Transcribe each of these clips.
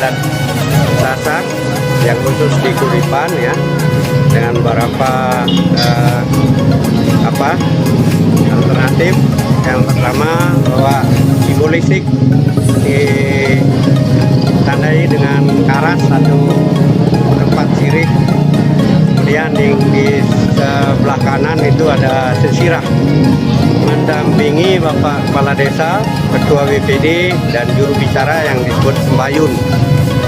adat Sasak yang khusus di Kuripan ya, dengan beberapa alternatif. Yang pertama bahwa simbolistik ditandai dengan karas atau tempat sirih. Kemudian di sebelah kanan itu ada sesirah mendampingi Bapak Kepala Desa, Ketua BPD dan juru bicara yang disebut Sembayun.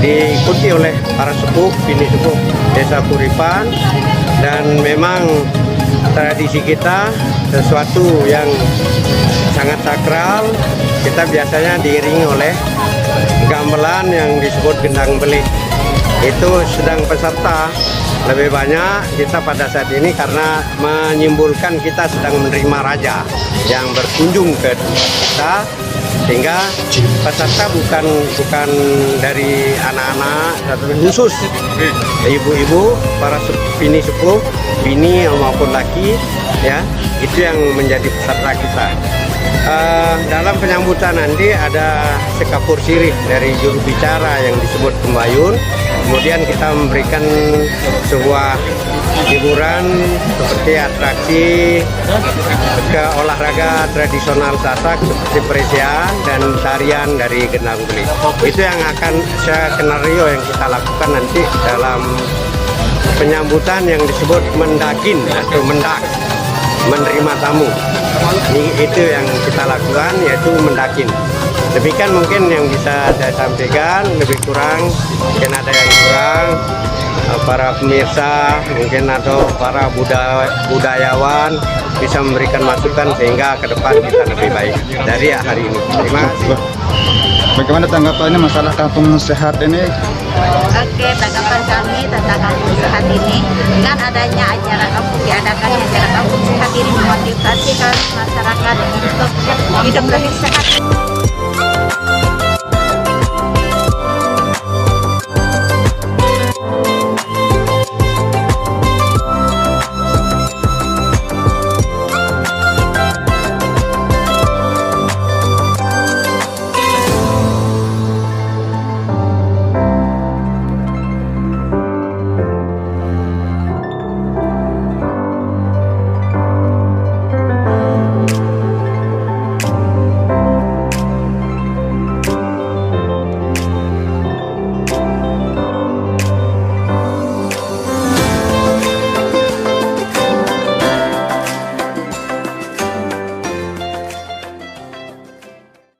Diikuti oleh para sepuh, bini sepuh Desa Kuripan, dan memang tradisi kita sesuatu yang sangat sakral. Kita biasanya diiringi oleh gamelan yang disebut gendang belik. Itu sedang peserta lebih banyak kita pada saat ini karena menyimpulkan kita sedang menerima raja yang berkunjung ke tempat kita, sehingga peserta bukan dari anak-anak, tapi khusus ibu-ibu, para bini sepuh, bini maupun laki ya, itu yang menjadi peserta kita. Dalam penyambutan nanti ada sekapur sirih dari juru bicara yang disebut Sembayun. Kemudian kita memberikan sebuah hiburan seperti atraksi ke olahraga tradisional Sasak seperti peresian dan tarian dari gendang belik. Itu yang akan skenario yang kita lakukan nanti dalam penyambutan yang disebut mendakin atau mendak, menerima tamu. Itu yang kita lakukan, yaitu mendakin. Demikian mungkin yang bisa saya sampaikan, lebih kurang mungkin ada yang kurang. Para pemirsa mungkin atau para budayawan bisa memberikan masukan sehingga ke depan kita lebih baik dari hari ini. Terima kasih. Bagaimana tanggapannya masalah kampung sehat ini? Oke, tanggapan kami tentang kampung sehat ini, dengan adanya acara kampung, diadakannya acara kampung sehat ini memotivasi masyarakat untuk hidup lebih sehat.